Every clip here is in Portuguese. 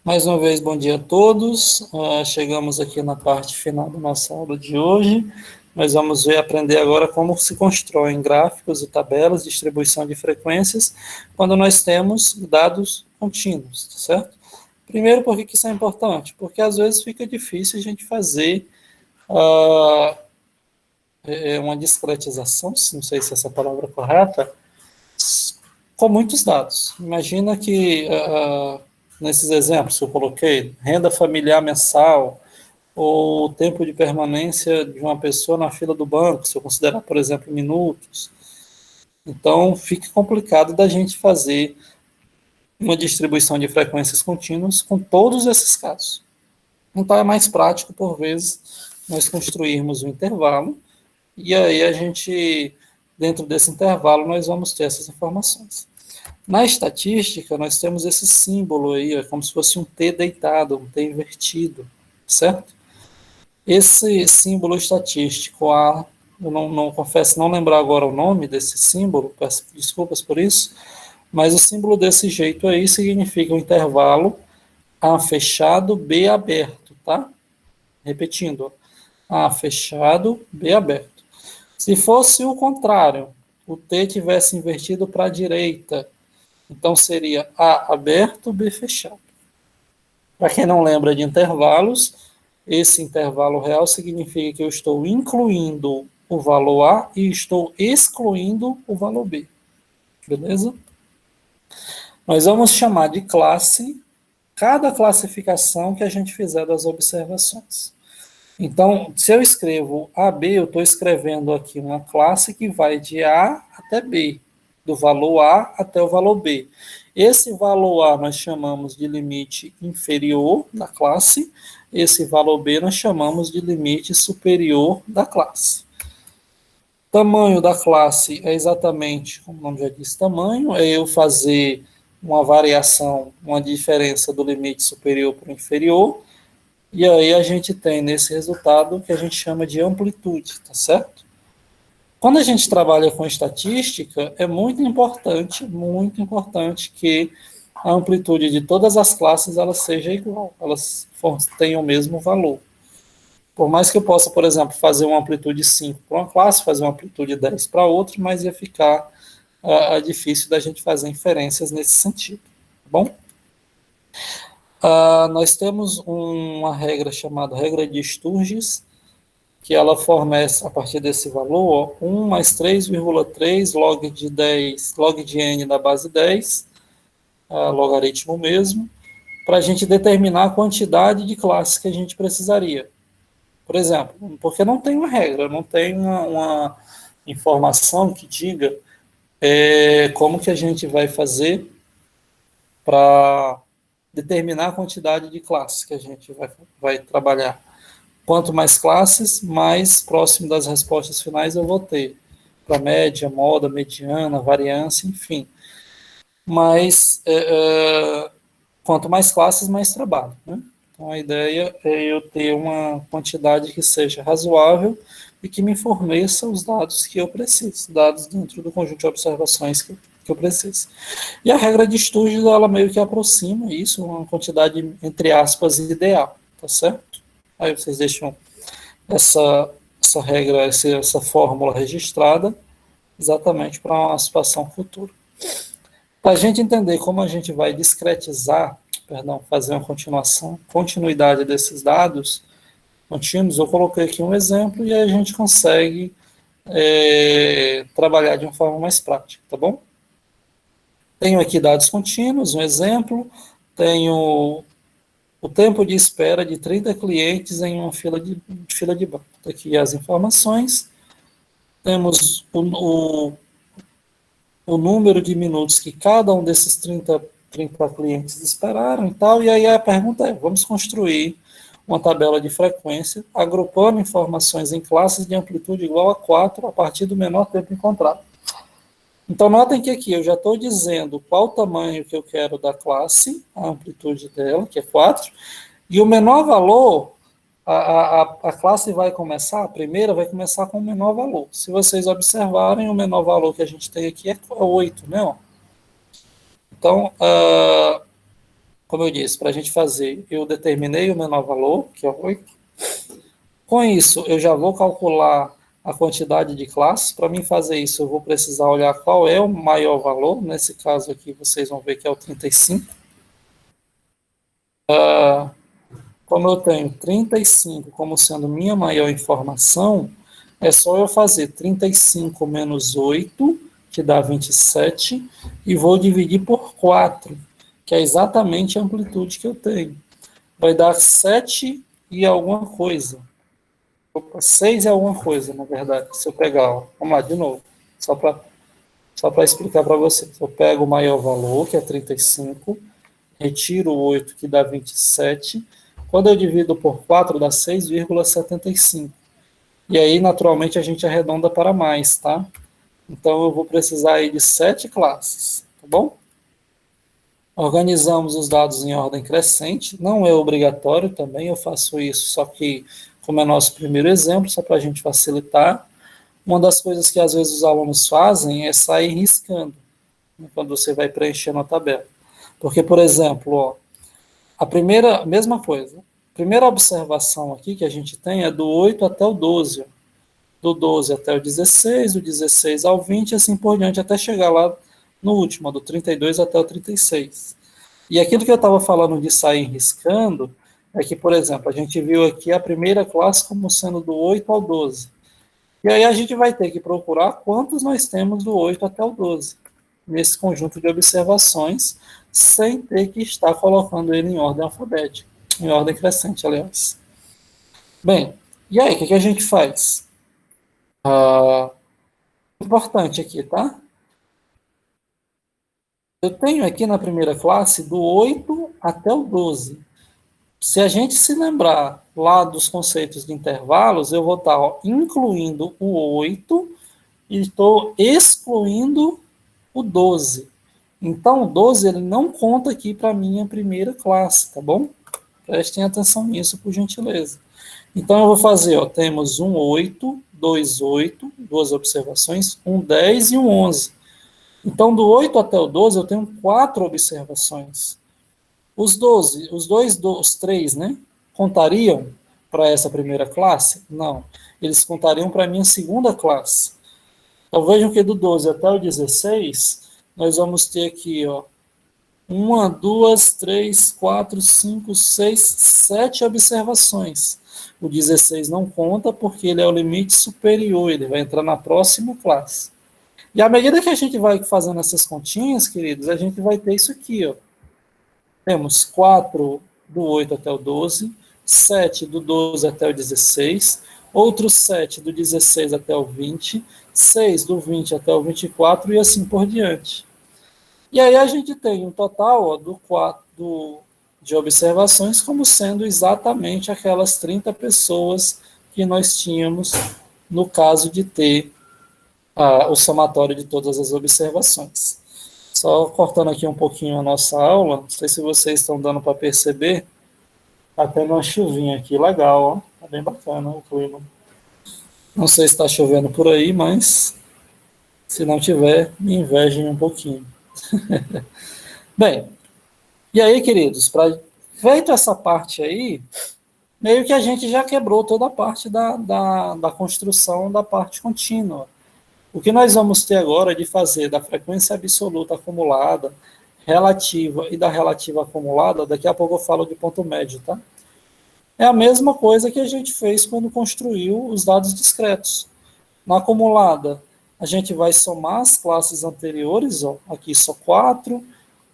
Mais uma vez, bom dia a todos. Chegamos aqui na parte final da nossa aula de hoje. Nós vamos aprender agora como se constroem gráficos e tabelas de distribuição de frequências quando nós temos dados contínuos, certo? Primeiro, por que isso é importante? Porque às vezes fica difícil a gente fazer uma discretização, não sei se essa é a palavra correta, com muitos dados. Imagina que nesses exemplos que eu coloquei, renda familiar mensal, ou o tempo de permanência de uma pessoa na fila do banco, se eu considerar, por exemplo, minutos. Então, fica complicado da gente fazer uma distribuição de frequências contínuas com todos esses casos. Então, é mais prático, por vezes, nós construirmos um intervalo, e aí a gente, dentro desse intervalo, nós vamos ter essas informações. Na estatística, nós temos esse símbolo aí, é como se fosse um T deitado, um T invertido, certo? Esse símbolo estatístico, eu não confesso não lembrar agora o nome desse símbolo, peço desculpas por isso, mas o símbolo desse jeito aí significa um intervalo A fechado, B aberto, tá? Repetindo, A fechado, B aberto. Se fosse o contrário, o T tivesse invertido para a direita, então seria A aberto, B fechado. Para quem não lembra de intervalos, esse intervalo real significa que eu estou incluindo o valor A e estou excluindo o valor B. Beleza? Nós vamos chamar de classe cada classificação que a gente fizer das observações. Então, se eu escrevo AB, eu estou escrevendo aqui uma classe que vai de A até B, do valor A até o valor B. Esse valor A nós chamamos de limite inferior da classe, esse valor B nós chamamos de limite superior da classe. Tamanho da classe é exatamente, como o nome já diz, tamanho, é eu fazer uma variação, uma diferença do limite superior para o inferior, e aí a gente tem nesse resultado que a gente chama de amplitude, tá certo? Quando a gente trabalha com estatística, é muito importante que a amplitude de todas as classes ela seja igual, elas tenham o mesmo valor. Por mais que eu possa, por exemplo, fazer uma amplitude 5 para uma classe, fazer uma amplitude 10 para outra, mas ia ficar difícil da gente fazer inferências nesse sentido, tá bom? Nós temos uma regra chamada regra de Sturges, que ela fornece, a partir desse valor, 1 mais 3,3 log de 10, log de n da base 10, logaritmo mesmo, para a gente determinar a quantidade de classes que a gente precisaria. Por exemplo, porque não tem uma regra, não tem uma informação que diga como que a gente vai fazer para determinar a quantidade de classes que a gente vai trabalhar. Quanto mais classes, mais próximo das respostas finais eu vou ter. Para média, moda, mediana, variância, enfim. Mas quanto mais classes, mais trabalho, né? Então a ideia é eu ter uma quantidade que seja razoável e que me forneça os dados que eu preciso, dados dentro do conjunto de observações que eu preciso. E a regra de Sturges, ela meio que aproxima isso, uma quantidade, entre aspas, ideal, tá certo? Aí vocês deixam essa regra, essa fórmula registrada, exatamente para uma situação futura. Para a gente entender como a gente vai fazer uma continuidade desses dados contínuos, eu coloquei aqui um exemplo e aí a gente consegue trabalhar de uma forma mais prática, tá bom? Tenho aqui dados contínuos, um exemplo, tenho o tempo de espera de 30 clientes em uma fila de banco. Aqui as informações, temos o número de minutos que cada um desses 30 clientes esperaram e tal, e aí a pergunta é, vamos construir uma tabela de frequência, agrupando informações em classes de amplitude igual a 4 a partir do menor tempo encontrado. Então, notem que aqui eu já estou dizendo qual o tamanho que eu quero da classe, a amplitude dela, que é 4, e o menor valor, a classe vai começar, a primeira vai começar com o menor valor. Se vocês observarem, o menor valor que a gente tem aqui é 8, né? Então, como eu disse, para a gente fazer, eu determinei o menor valor, que é 8. Com isso, eu já vou calcular a quantidade de classes. Para mim fazer isso, eu vou precisar olhar qual é o maior valor. Nesse caso aqui, vocês vão ver que é o 35. Como eu tenho 35 como sendo minha maior informação, é só eu fazer 35 menos 8, que dá 27, e vou dividir por 4, que é exatamente a amplitude que eu tenho. Vai dar 7 e alguma coisa. 6 e alguma coisa, na verdade, se eu pegar. Ó. Vamos lá, de novo. Só para explicar para vocês. Eu pego o maior valor, que é 35, retiro o 8, que dá 27. Quando eu divido por 4, dá 6,75. E aí, naturalmente, a gente arredonda para mais, tá? Então, eu vou precisar aí de 7 classes, tá bom? Organizamos os dados em ordem crescente. Não é obrigatório também, eu faço isso, só que como é nosso primeiro exemplo, só para a gente facilitar. Uma das coisas que às vezes os alunos fazem é sair riscando, né, quando você vai preenchendo a tabela. Porque, por exemplo, ó, mesma coisa. A primeira observação aqui que a gente tem é do 8 até o 12. Do 12 até o 16, do 16 ao 20, e assim por diante, até chegar lá no último, do 32 até o 36. E aquilo que eu estava falando de sair riscando, é que, por exemplo, a gente viu aqui a primeira classe como sendo do 8 ao 12. E aí a gente vai ter que procurar quantos nós temos do 8 até o 12, nesse conjunto de observações, sem ter que estar colocando ele em ordem alfabética, em ordem crescente, aliás. Bem, e aí, o que a gente faz? Importante aqui, tá? Eu tenho aqui na primeira classe do 8 até o 12. Se a gente se lembrar lá dos conceitos de intervalos, eu vou estar incluindo o 8 e estou excluindo o 12. Então, o 12 ele não conta aqui para a minha primeira classe, tá bom? Prestem atenção nisso, por gentileza. Então, eu vou fazer, ó, temos um 8, dois 8, duas observações, um 10 e um 11. Então, do 8 até o 12, eu tenho 4 observações. Os 12, os 3, né, contariam para essa primeira classe? Não. Eles contariam para a minha segunda classe. Então, vejam que do 12 até o 16, nós vamos ter aqui, ó, 1, 2, 3, 4, 5, 6, 7 observações. O 16 não conta porque ele é o limite superior, ele vai entrar na próxima classe. E à medida que a gente vai fazendo essas continhas, queridos, a gente vai ter isso aqui, ó. Temos 4 do 8 até o 12, 7 do 12 até o 16, outros 7 do 16 até o 20, 6 do 20 até o 24 e assim por diante. E aí a gente tem um total ó, de observações como sendo exatamente aquelas 30 pessoas que nós tínhamos no caso de ter o somatório de todas as observações. Só cortando aqui um pouquinho a nossa aula, não sei se vocês estão dando para perceber, está tendo uma chuvinha aqui legal, ó. Tá bem bacana o clima. Não sei se está chovendo por aí, mas se não tiver, me invejem um pouquinho. Bem, e aí, queridos, feito essa parte aí, meio que a gente já quebrou toda a parte da construção da parte contínua. O que nós vamos ter agora de fazer da frequência absoluta acumulada, relativa e da relativa acumulada, daqui a pouco eu falo de ponto médio, tá? É a mesma coisa que a gente fez quando construiu os dados discretos. Na acumulada, a gente vai somar as classes anteriores, ó, aqui só 4,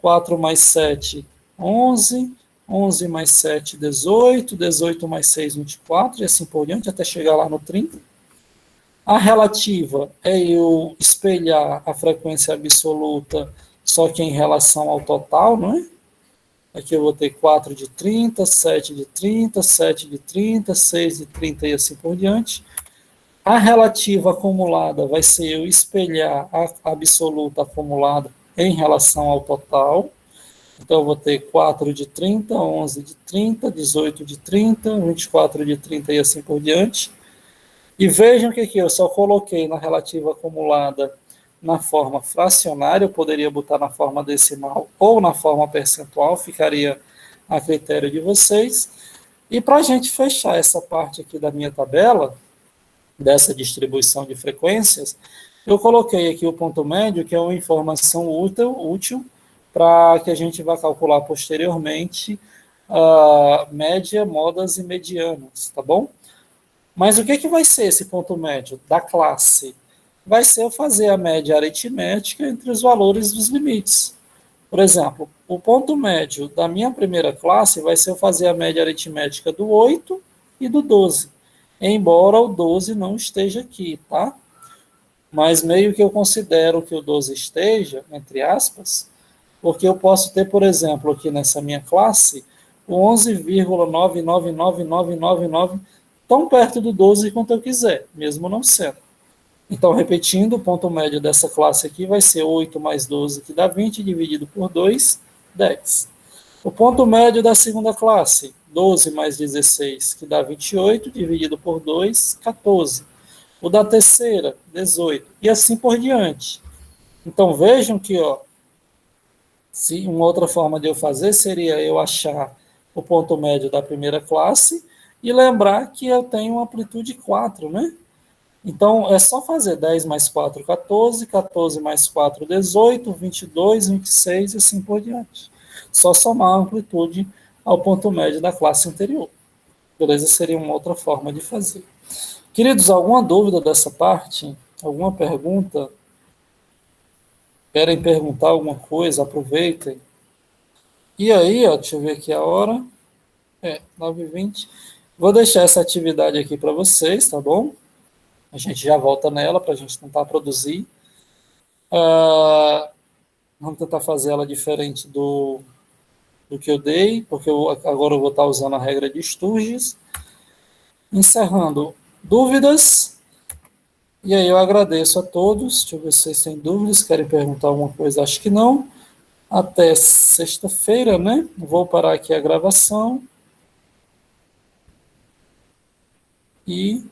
4 mais 7, 11, 11 mais 7, 18, 18 mais 6, 24, e assim por diante, até chegar lá no 30. A relativa é eu espelhar a frequência absoluta, só que em relação ao total, não é? Aqui eu vou ter 4 de 30, 7 de 30, 7 de 30, 6 de 30 e assim por diante. A relativa acumulada vai ser eu espelhar a absoluta acumulada em relação ao total. Então, eu vou ter 4 de 30, 11 de 30, 18 de 30, 24 de 30 e assim por diante. E vejam que aqui eu só coloquei na relativa acumulada na forma fracionária, eu poderia botar na forma decimal ou na forma percentual, ficaria a critério de vocês. E para a gente fechar essa parte aqui da minha tabela, dessa distribuição de frequências, eu coloquei aqui o ponto médio, que é uma informação útil para que a gente vá calcular posteriormente a média, modas e medianas, tá bom? Mas o que vai ser esse ponto médio da classe? Vai ser eu fazer a média aritmética entre os valores dos limites. Por exemplo, o ponto médio da minha primeira classe vai ser eu fazer a média aritmética do 8 e do 12, embora o 12 não esteja aqui, tá? Mas meio que eu considero que o 12 esteja, entre aspas, porque eu posso ter, por exemplo, aqui nessa minha classe, o 11,999999 tão perto do 12 quanto eu quiser, mesmo não sendo. Então, repetindo, o ponto médio dessa classe aqui vai ser 8 mais 12, que dá 20, dividido por 2, 10. O ponto médio da segunda classe, 12 mais 16, que dá 28, dividido por 2, 14. O da terceira, 18. E assim por diante. Então, vejam que, ó, se uma outra forma de eu fazer seria eu achar o ponto médio da primeira classe e lembrar que eu tenho uma amplitude 4, né? Então, é só fazer 10 mais 4, 14, 14 mais 4, 18, 22, 26 e assim por diante. Só somar a amplitude ao ponto médio da classe anterior. Beleza? Seria uma outra forma de fazer. Queridos, alguma dúvida dessa parte? Alguma pergunta? Querem perguntar alguma coisa? Aproveitem. E aí, ó, deixa eu ver aqui a hora. 9h20. Vou deixar essa atividade aqui para vocês, tá bom? A gente já volta nela para a gente tentar produzir. Vamos tentar fazer ela diferente do que eu dei, porque agora eu vou estar usando a regra de Sturges. Encerrando, dúvidas? E aí eu agradeço a todos. Deixa eu ver se vocês têm dúvidas, querem perguntar alguma coisa? Acho que não. Até sexta-feira, né? Vou parar aqui a gravação. E